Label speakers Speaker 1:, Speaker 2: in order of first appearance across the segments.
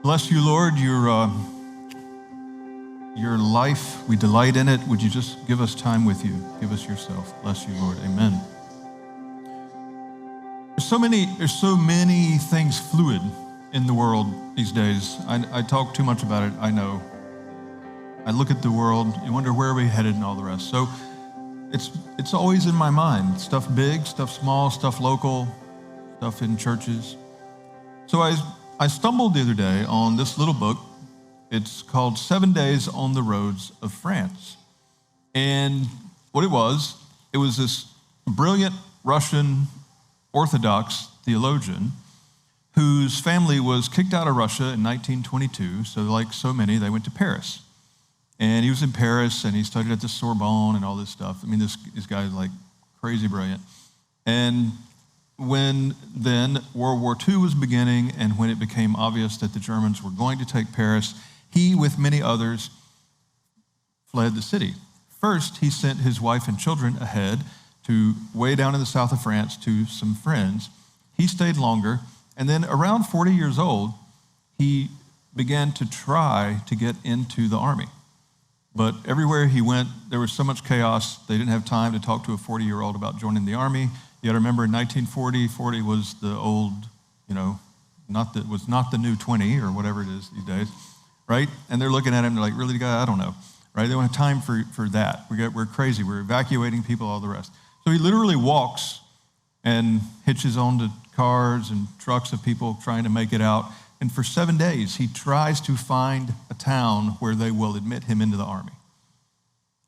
Speaker 1: Bless you, Lord, your life. We delight in it. Would you just give us time with you? Give us yourself. Bless you, Lord. Amen. There's so many things fluid in the world these days. I talk too much about it, I know. I look at the world, you wonder where are we headed and all the rest. So it's always in my mind. Stuff big, stuff small, stuff local, stuff in churches. So I stumbled the other day on this little book. It's called 7 Days on the Roads of France. And what it was this brilliant Russian Orthodox theologian whose family was kicked out of Russia in 1922. So like so many, they went to Paris. And he was in Paris and he studied at the Sorbonne and all this stuff. I mean, this guy is like crazy brilliant. And when then World War II was beginning and when it became obvious that the Germans were going to take Paris, he, with many others, fled the city. First, he sent his wife and children ahead to way down in the south of France to some friends. He stayed longer, and then around 40 years old, he began to try to get into the army. But everywhere he went, there was so much chaos, they didn't have time to talk to a 40-year-old about joining the army. You got to remember in 1940, 40 was the old, not the new 20 or whatever it is these days, right? And they're looking at him, they're like, really, guy? I don't know, right? They don't have time for that. We're crazy. We're evacuating people, all the rest. So he literally walks and hitches onto cars and trucks of people trying to make it out. And for 7 days, he tries to find a town where they will admit him into the army.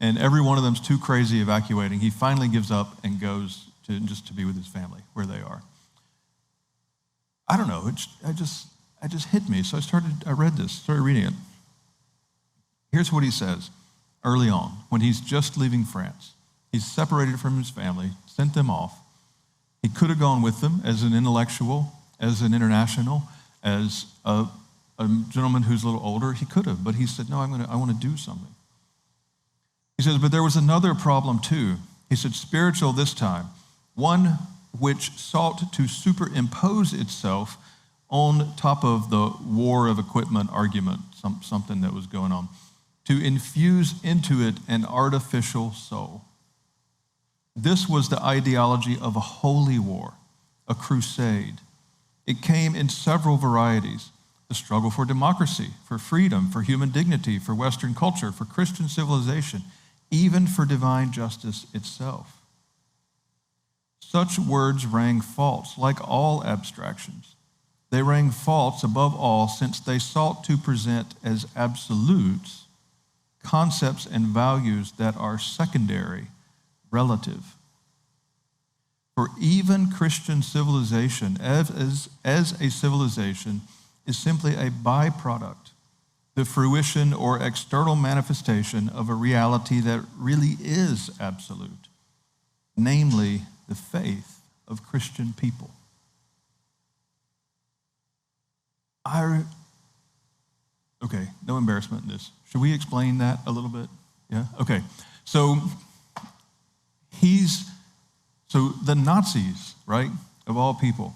Speaker 1: And every one of them's too crazy evacuating. He finally gives up and goes to be with his family where they are. I don't know, I just hit me. So I read this, started reading it. Here's what he says early on when he's just leaving France. He's separated from his family, sent them off. He could have gone with them as an intellectual, as an international, as a gentleman who's a little older. He could have, but he said, no, I want to do something. He says, but there was another problem too. He said, spiritual this time, one which sought to superimpose itself on top of the war of equipment argument, something that was going on, to infuse into it an artificial soul. This was the ideology of a holy war, a crusade. It came in several varieties: the struggle for democracy, for freedom, for human dignity, for Western culture, for Christian civilization, even for divine justice itself. Such words rang false, like all abstractions. They rang false above all, since they sought to present as absolutes concepts and values that are secondary, relative. For even Christian civilization, as a civilization, is simply a byproduct, the fruition or external manifestation of a reality that really is absolute, namely the faith of Christian people. Okay, no embarrassment in this. Should we explain that a little bit? Yeah? Okay. So the Nazis, right, of all people,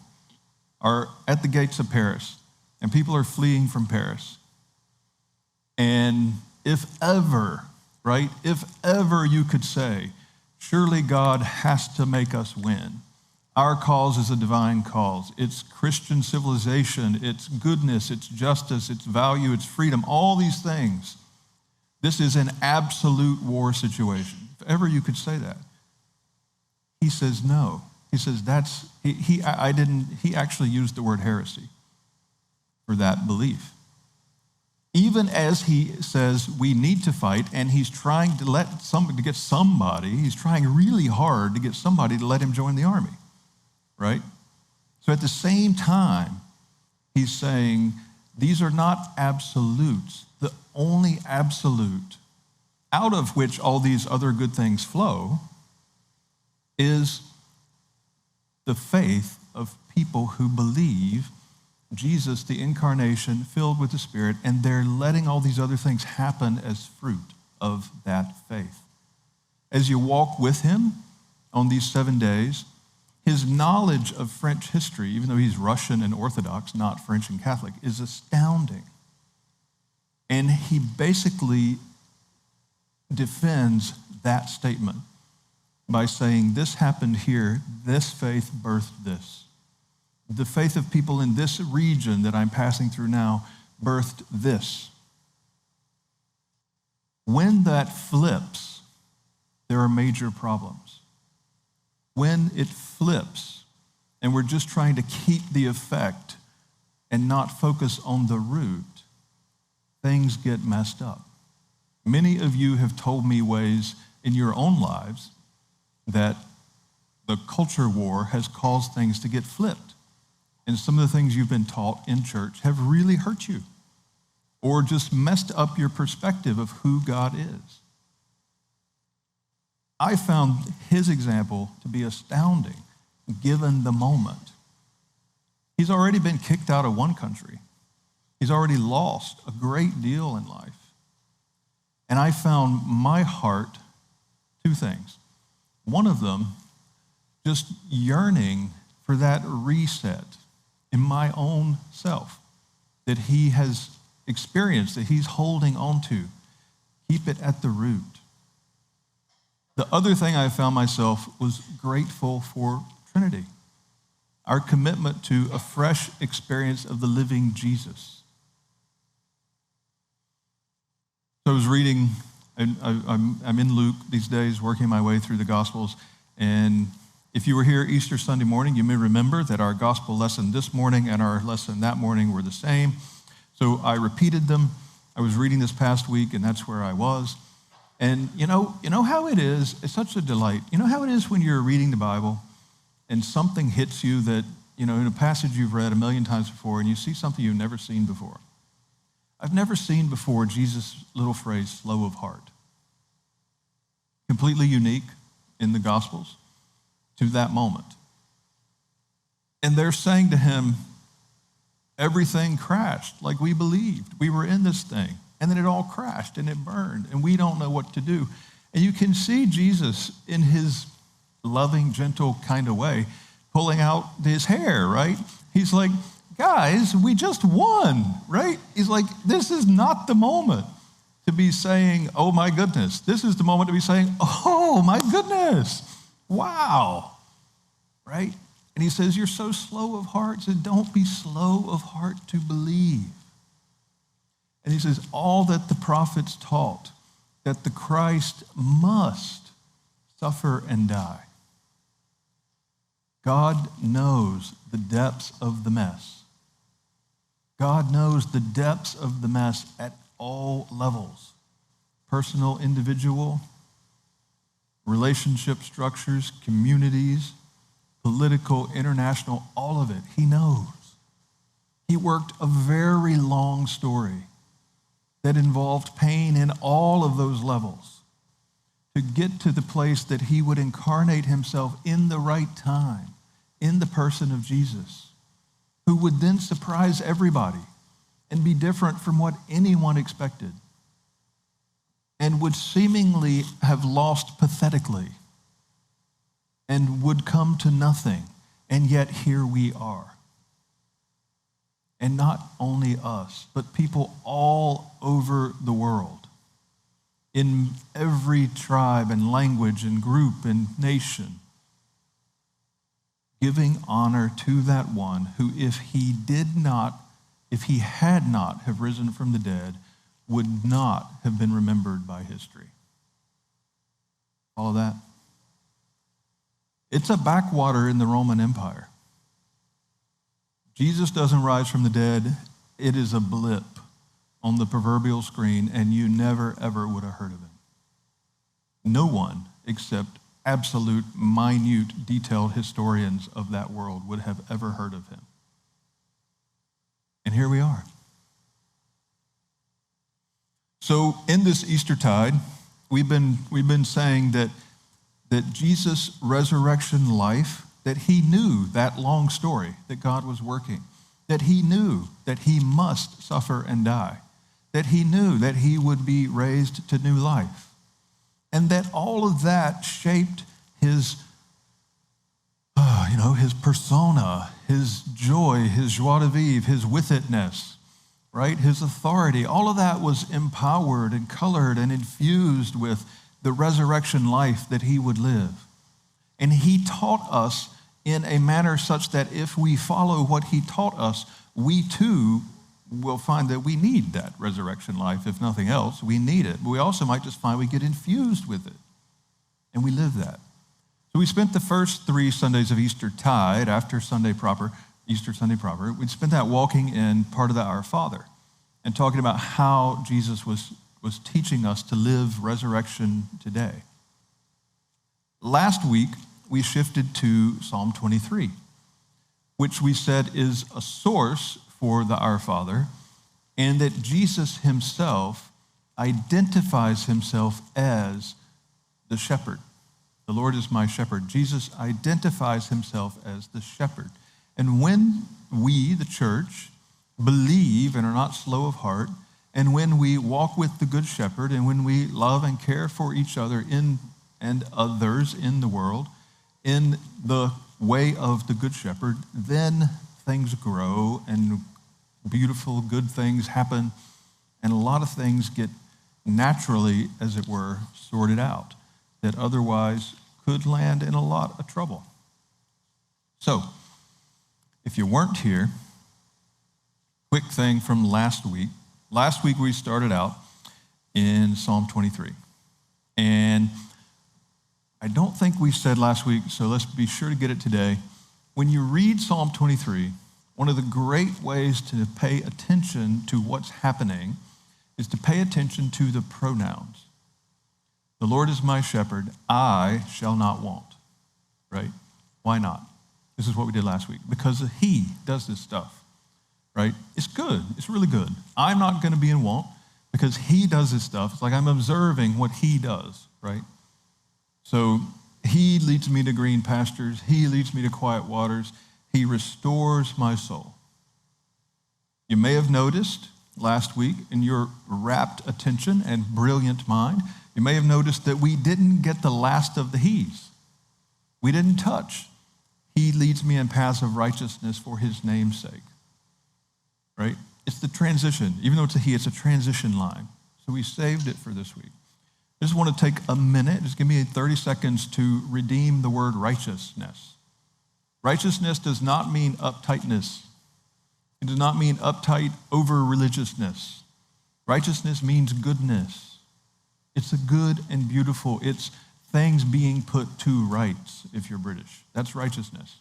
Speaker 1: are at the gates of Paris, and people are fleeing from Paris. And if ever you could say, surely God has to make us win. Our cause is a divine cause. It's Christian civilization, it's goodness, it's justice, it's value, it's freedom, all these things. This is an absolute war situation. If ever you could say that. He says no. He says he actually used the word heresy for that belief. Even as he says we need to fight, and he's trying he's trying really hard to get somebody to let him join the army, right? So at the same time, he's saying these are not absolutes. The only absolute out of which all these other good things flow is the faith of people who believe Jesus, the incarnation, filled with the Spirit, and they're letting all these other things happen as fruit of that faith. As you walk with him on these 7 days, His knowledge of French history, even though he's Russian and Orthodox, not French and Catholic, is astounding. And he basically defends that statement by saying, this happened here, this faith birthed this. The faith of people in this region that I'm passing through now birthed this. When that flips, there are major problems. When it flips, and we're just trying to keep the effect and not focus on the root, things get messed up. Many of you have told me ways in your own lives that the culture war has caused things to get flipped. And some of the things you've been taught in church have really hurt you or just messed up your perspective of who God is. I found his example to be astounding given the moment. He's already been kicked out of one country. He's already lost a great deal in life. And I found my heart, two things. One of them, just yearning for that reset in my own self that he has experienced, that he's holding on to. Keep it at the root. The other thing I found myself was grateful for Trinity, our commitment to a fresh experience of the living Jesus. So I was reading, and I'm in Luke these days, working my way through the Gospels, and if you were here Easter Sunday morning, you may remember that our gospel lesson this morning and our lesson that morning were the same. So I repeated them. I was reading this past week, and that's where I was. And you know how it is, it's such a delight. You know how it is when you're reading the Bible and something hits you that, in a passage you've read a million times before, and you see something you've never seen before. I've never seen before Jesus' little phrase, slow of heart. Completely unique in the Gospels to that moment. And they're saying to him, everything crashed like we believed. We were in this thing. And then it all crashed and it burned, and we don't know what to do. And you can see Jesus in his loving, gentle kind of way pulling out his hair, right? He's like, guys, we just won, right? He's like, this is not the moment to be saying, oh my goodness. This is the moment to be saying, oh my goodness, wow, right? And he says, you're so slow of heart, so don't be slow of heart to believe. And he says, all that the prophets taught, that the Christ must suffer and die. God knows the depths of the mess. God knows the depths of the mess at all levels. Personal, individual, relationship structures, communities, political, international, all of it. He knows. He worked a very long story that involved pain in all of those levels to get to the place that he would incarnate himself in the right time, in the person of Jesus, who would then surprise everybody and be different from what anyone expected and would seemingly have lost pathetically and would come to nothing, and yet here we are. And not only us, but people all over the world, in every tribe and language and group and nation, giving honor to that one who, if he had not have risen from the dead, would not have been remembered by history. All of that. It's a backwater in the Roman Empire. Jesus doesn't rise from the dead. It is a blip on the proverbial screen, and you never, ever would have heard of him. No one except absolute, minute, detailed historians of that world would have ever heard of him. And here we are. So in this Eastertide, we've been saying that Jesus' resurrection life, that he knew that long story that God was working, that he knew that he must suffer and die, that he knew that he would be raised to new life, and that all of that shaped his his persona, his joy, his joie de vivre, his with itness, right? His authority, all of that was empowered and colored and infused with the resurrection life that he would live. And he taught us in a manner such that if we follow what he taught us, we too will find that we need that resurrection life. If nothing else, we need it. But we also might just find we get infused with it, and we live that. So we spent the first 3 Sundays of Eastertide, after Easter Sunday proper, we spent that walking in part of the Our Father and talking about how Jesus was teaching us to live resurrection today. Last week, we shifted to Psalm 23, which we said is a source for the Our Father, and that Jesus himself identifies himself as the shepherd. The Lord is my shepherd. Jesus identifies himself as the shepherd. And when we, the church, believe and are not slow of heart, and when we walk with the good shepherd, and when we love and care for each other and others in the world, in the way of the good shepherd, then things grow and beautiful, good things happen, and a lot of things get naturally, as it were, sorted out that otherwise could land in a lot of trouble. So, if you weren't here, quick thing from last week. Last week we started out in Psalm 23. And I don't think we said last week, so let's be sure to get it today. When you read Psalm 23, one of the great ways to pay attention to what's happening is to pay attention to the pronouns. The Lord is my shepherd, I shall not want, right? Why not? This is what we did last week. Because he does this stuff, right? It's good. It's really good. I'm not going to be in want because he does this stuff. It's like I'm observing what he does, right? So he leads me to green pastures. He leads me to quiet waters. He restores my soul. You may have noticed last week in your rapt attention and brilliant mind, you may have noticed that we didn't get the last of the he's. We didn't touch. He leads me in paths of righteousness for his name's sake, right? It's the transition. Even though it's a he, it's a transition line. So we saved it for this week. I just want to take a minute, just give me 30 seconds to redeem the word righteousness. Righteousness does not mean uptightness. It does not mean uptight over-religiousness. Righteousness means goodness. It's a good and beautiful. It's things being put to rights, if you're British. That's righteousness.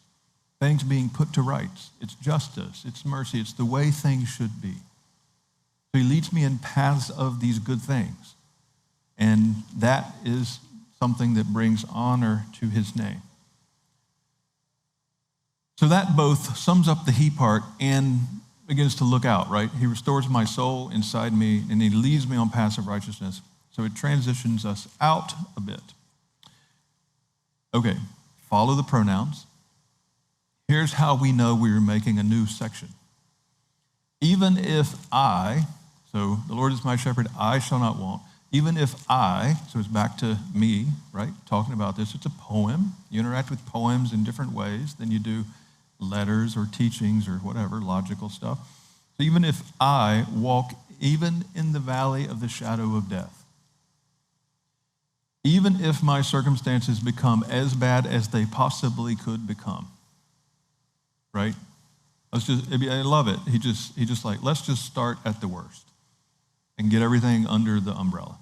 Speaker 1: Things being put to rights. It's justice. It's mercy. It's the way things should be. So he leads me in paths of these good things. And that is something that brings honor to his name. So that both sums up the he part and begins to look out, right? He restores my soul inside me, and he leads me on paths of righteousness. So it transitions us out a bit. Okay, follow the pronouns. Here's how we know we're making a new section. Even if so the Lord is my shepherd, I shall not want. Even if so it's back to me, right? Talking about this. It's a poem. You interact with poems in different ways than you do letters or teachings or whatever, logical stuff. So even if I walk even in the valley of the shadow of death, even if my circumstances become as bad as they possibly could become, right? I love it. He just like, let's just start at the worst and get everything under the umbrella.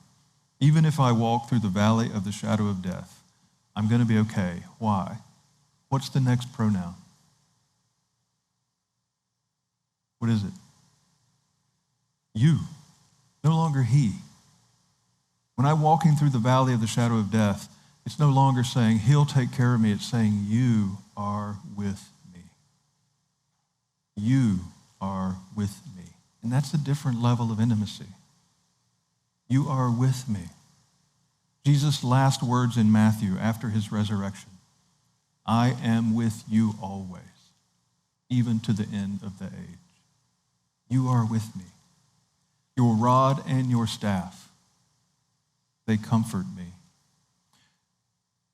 Speaker 1: Even if I walk through the valley of the shadow of death, I'm going to be okay. Why? What's the next pronoun? What is it? You. No longer he. When I'm walking through the valley of the shadow of death, it's no longer saying he'll take care of me. It's saying you are with me. You are with me. And that's a different level of intimacy. You are with me. Jesus' last words in Matthew after his resurrection, I am with you always, even to the end of the age. You are with me. Your rod and your staff, they comfort me.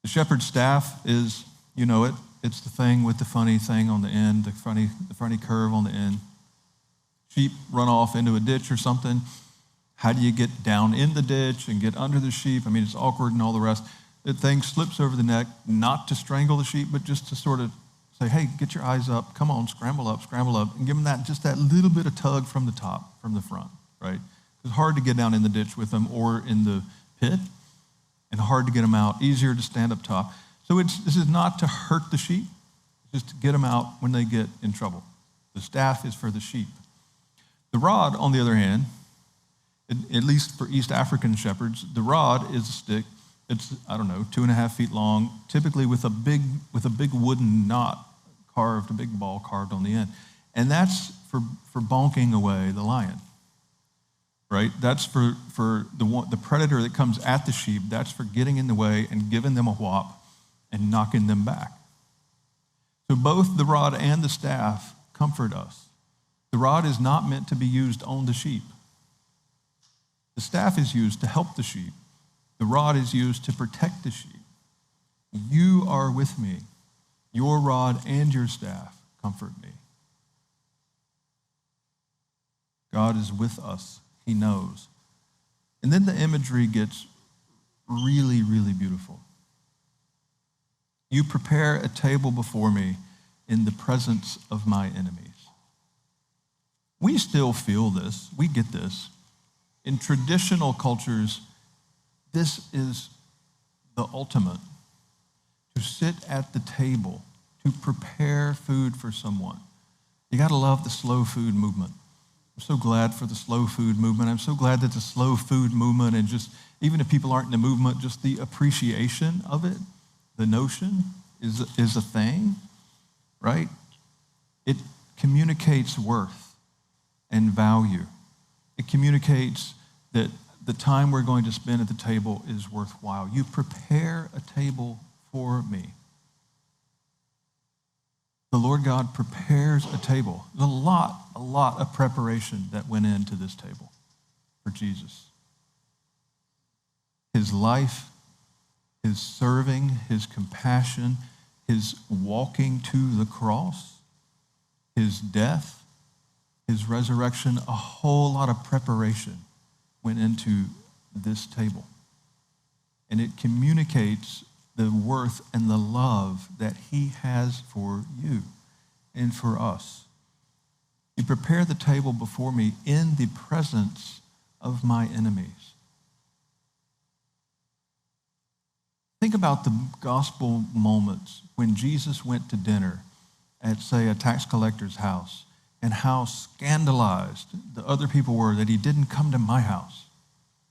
Speaker 1: The shepherd's staff is, you know it, It's the thing with the funny thing on the end, the funny curve on the end. Sheep run off into a ditch or something. How do you get down in the ditch and get under the sheep? I mean, it's awkward and all the rest. The thing slips over the neck, not to strangle the sheep, but just to sort of say, hey, get your eyes up, come on, scramble up, and give them just that little bit of tug from the top, from the front, right? It's hard to get down in the ditch with them or in the pit, and hard to get them out, easier to stand up top. So this is not to hurt the sheep, it's just to get them out when they get in trouble. The staff is for the sheep. The rod, on the other hand, at least for East African shepherds, the rod is a stick. It's, 2.5 feet long, typically with a big wooden knot carved, a big ball carved on the end. And that's for bonking away the lion, right? That's for the predator that comes at the sheep. That's for getting in the way and giving them a whop and knocking them back. So both the rod and the staff comfort us. The rod is not meant to be used on the sheep. The staff is used to help the sheep. The rod is used to protect the sheep. You are with me. Your rod and your staff comfort me. God is with us. He knows. And then the imagery gets really, really beautiful. You prepare a table before me in the presence of my enemies. We still feel this. We get this. In traditional cultures, this is the ultimate. To sit at the table, to prepare food for someone. You got to love the slow food movement. I'm so glad for the slow food movement. I'm so glad that the slow food movement, and just, even if people aren't in the movement, just the appreciation of it, the notion is a thing, right? It communicates worth and value. It communicates that the time we're going to spend at the table is worthwhile. You prepare a table for me. The Lord God prepares a table. There's a lot of preparation that went into this table for Jesus. His life, his serving, his compassion, his walking to the cross, his death, his resurrection, a whole lot of preparation went into this table. And it communicates the worth and the love that he has for you and for us. You prepare the table before me in the presence of my enemies. Think about the gospel moments when Jesus went to dinner at, say, a tax collector's house, and how scandalized the other people were that he didn't come to my house,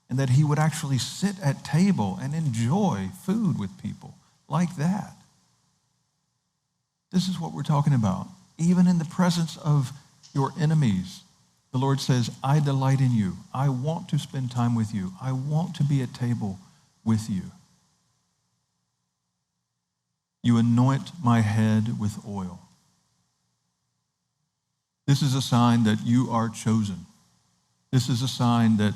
Speaker 1: and that he would actually sit at table and enjoy food with people like that. This is what we're talking about. Even in the presence of your enemies, the Lord says, I delight in you. I want to spend time with you. I want to be at table with you. You anoint my head with oil. This is a sign that you are chosen. This is a sign that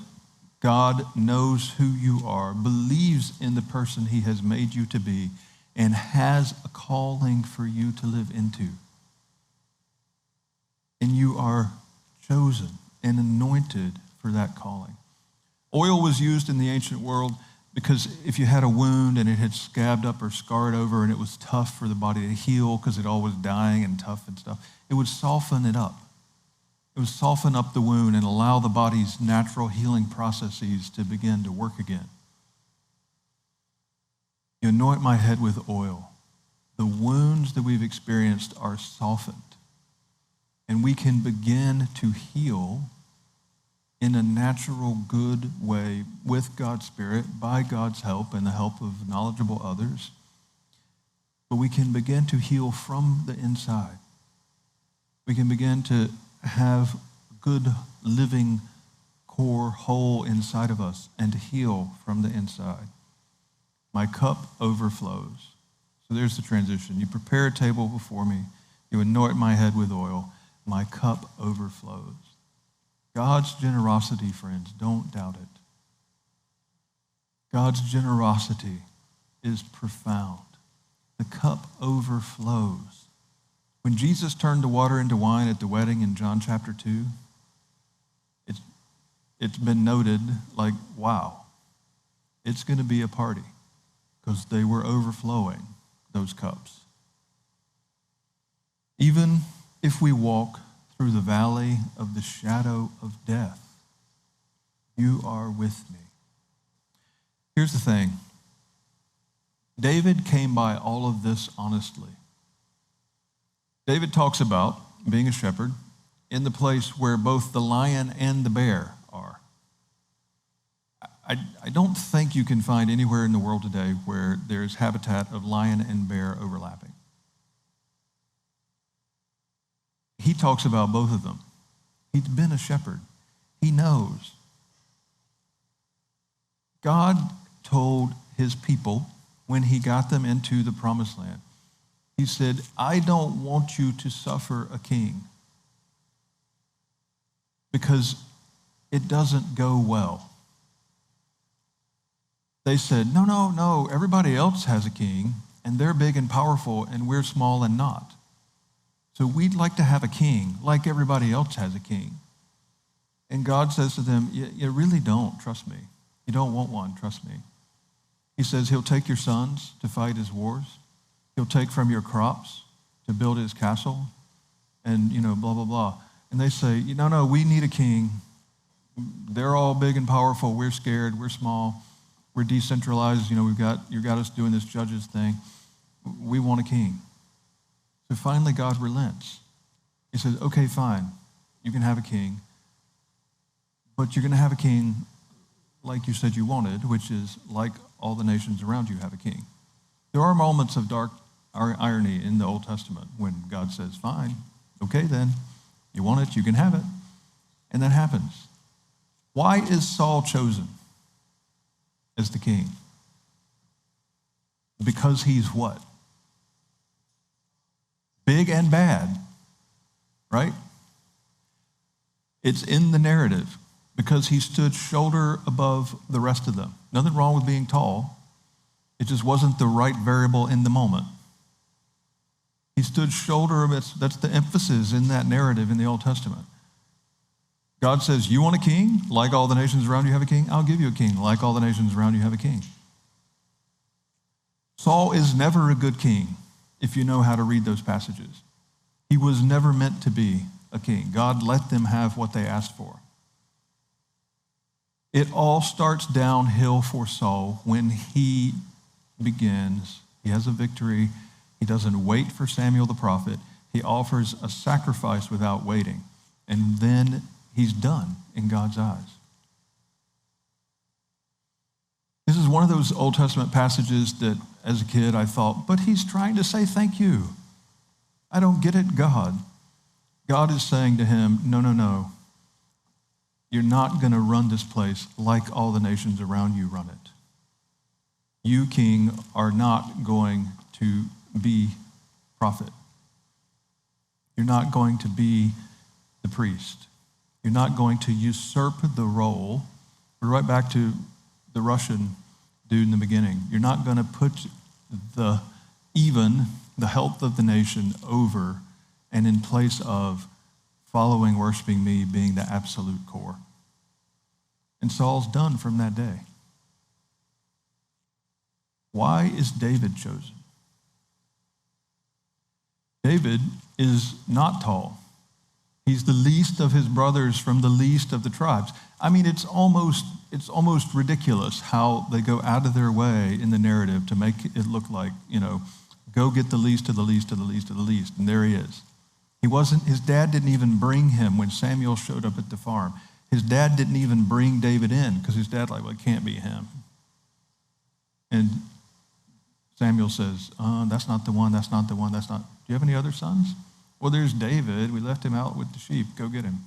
Speaker 1: God knows who you are, believes in the person he has made you to be, and has a calling for you to live into. And you are chosen and anointed for that calling. Oil was used in the ancient world because if you had a wound and it had scabbed up or scarred over and it was tough for the body to heal because it all was dying and tough and stuff, it would soften it up. It would soften up the wound and allow the body's natural healing processes to begin to work again. You anoint my head with oil. The wounds that we've experienced are softened, and we can begin to heal in a natural, good way with God's Spirit, by God's help and the help of knowledgeable others. But we can begin to heal from the inside. We can begin to have good living core hole inside of us and to heal from the inside. My cup overflows. So there's the transition. You prepare a table before me. You anoint my head with oil. My cup overflows. God's generosity, friends, don't doubt it. God's generosity is profound. The cup overflows. When Jesus turned the water into wine at the wedding in John chapter 2, it's been noted like, wow, it's going to be a party because they were overflowing those cups. Even if we walk through the valley of the shadow of death, you are with me. Here's the thing. David came by all of this honestly. David talks about being a shepherd in the place where both the lion and the bear are. I don't think you can find anywhere in the world today where there's habitat of lion and bear overlapping. He talks about both of them. He's been a shepherd. He knows. God told his people when he got them into the promised land, he said, I don't want you to suffer a king because it doesn't go well. They said, no, everybody else has a king and they're big and powerful and we're small and not. So we'd like to have a king like everybody else has a king. And God says to them, you really don't, trust me. You don't want one, trust me. He says he'll take your sons to fight his wars. He'll take from your crops to build his castle and, blah, blah, blah. And they say, no, we need a king. They're all big and powerful. We're scared. We're small. We're decentralized. You got us doing this judges thing. We want a king. So finally God relents. He says, okay, fine. You can have a king. But you're going to have a king like you said you wanted, which is like all the nations around you have a king. There are moments of dark irony in the Old Testament when God says, fine, okay then, you want it, you can have it. And that happens. Why is Saul chosen as the king? Because he's what? Big and bad, right? It's in the narrative. Because he stood shoulder above the rest of them. Nothing wrong with being tall. It just wasn't the right variable in the moment. He stood shoulder, that's the emphasis in that narrative in the Old Testament. God says, you want a king? Like all the nations around you have a king? I'll give you a king. Like all the nations around you have a king. Saul is never a good king if you know how to read those passages. He was never meant to be a king. God let them have what they asked for. It all starts downhill for Saul when he begins. He has a victory. He doesn't wait for Samuel the prophet. He offers a sacrifice without waiting. And then he's done in God's eyes. This is one of those Old Testament passages that as a kid I thought, but he's trying to say thank you. I don't get it, God. God is saying to him, no. You're not going to run this place like all the nations around you run it. You, king, are not going to be prophet. You're not going to be the priest. You're not going to usurp the role. We're right back to the Russian dude in the beginning. You're not going to put the health of the nation over and in place of following, worshiping me being the absolute core. And Saul's done from that day. Why is David chosen? David is not tall. He's the least of his brothers from the least of the tribes. I mean, it's almost ridiculous how they go out of their way in the narrative to make it look like, go get the least of the least of the least of the least. And there he is. His dad didn't even bring him when Samuel showed up at the farm. His dad didn't even bring David in because his dad it can't be him. And Samuel says, that's not the one, that's not the one, that's not. Do you have any other sons? Well, there's David. We left him out with the sheep. Go get him.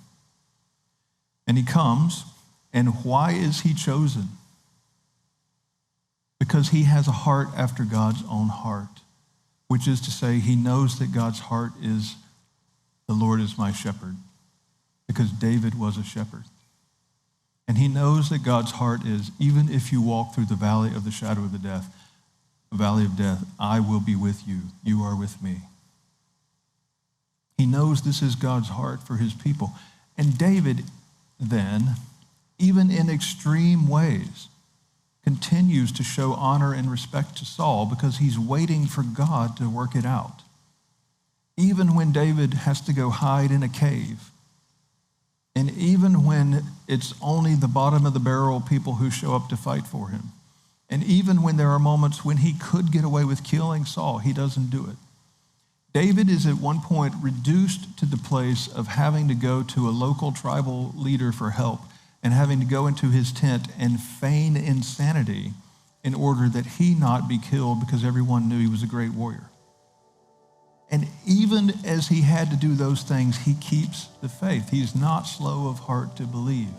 Speaker 1: And he comes, and why is he chosen? Because he has a heart after God's own heart, which is to say he knows that God's heart is, the Lord is my shepherd, because David was a shepherd. And he knows that God's heart is, even if you walk through the valley of the shadow of the death, a valley of death, I will be with you. You are with me. He knows this is God's heart for his people. And David then, even in extreme ways, continues to show honor and respect to Saul because he's waiting for God to work it out. Even when David has to go hide in a cave, and even when it's only the bottom of the barrel people who show up to fight for him, and even when there are moments when he could get away with killing Saul, he doesn't do it. David is at one point reduced to the place of having to go to a local tribal leader for help and having to go into his tent and feign insanity in order that he not be killed because everyone knew he was a great warrior. And even as he had to do those things, he keeps the faith. He's not slow of heart to believe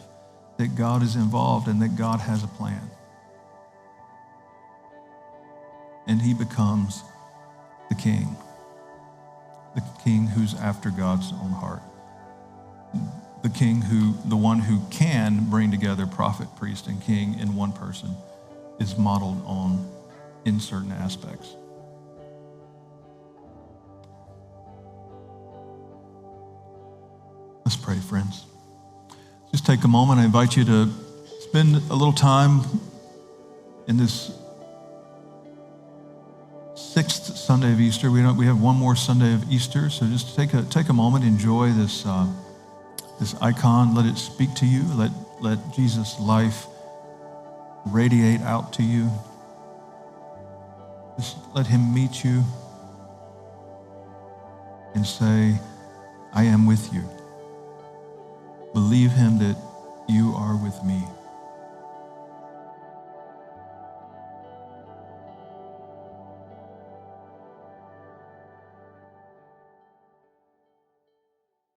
Speaker 1: that God is involved and that God has a plan. And he becomes the king who's after God's own heart. The one who can bring together prophet, priest, and king in one person is modeled on in certain aspects. Let's pray, friends. Just take a moment. I invite you to spend a little time in this 6th Sunday of Easter. We have one more Sunday of Easter, so just take a moment, enjoy this icon. Let it speak to you. Let Jesus' life radiate out to you. Just let him meet you and say, I am with you. Believe him that you are with me.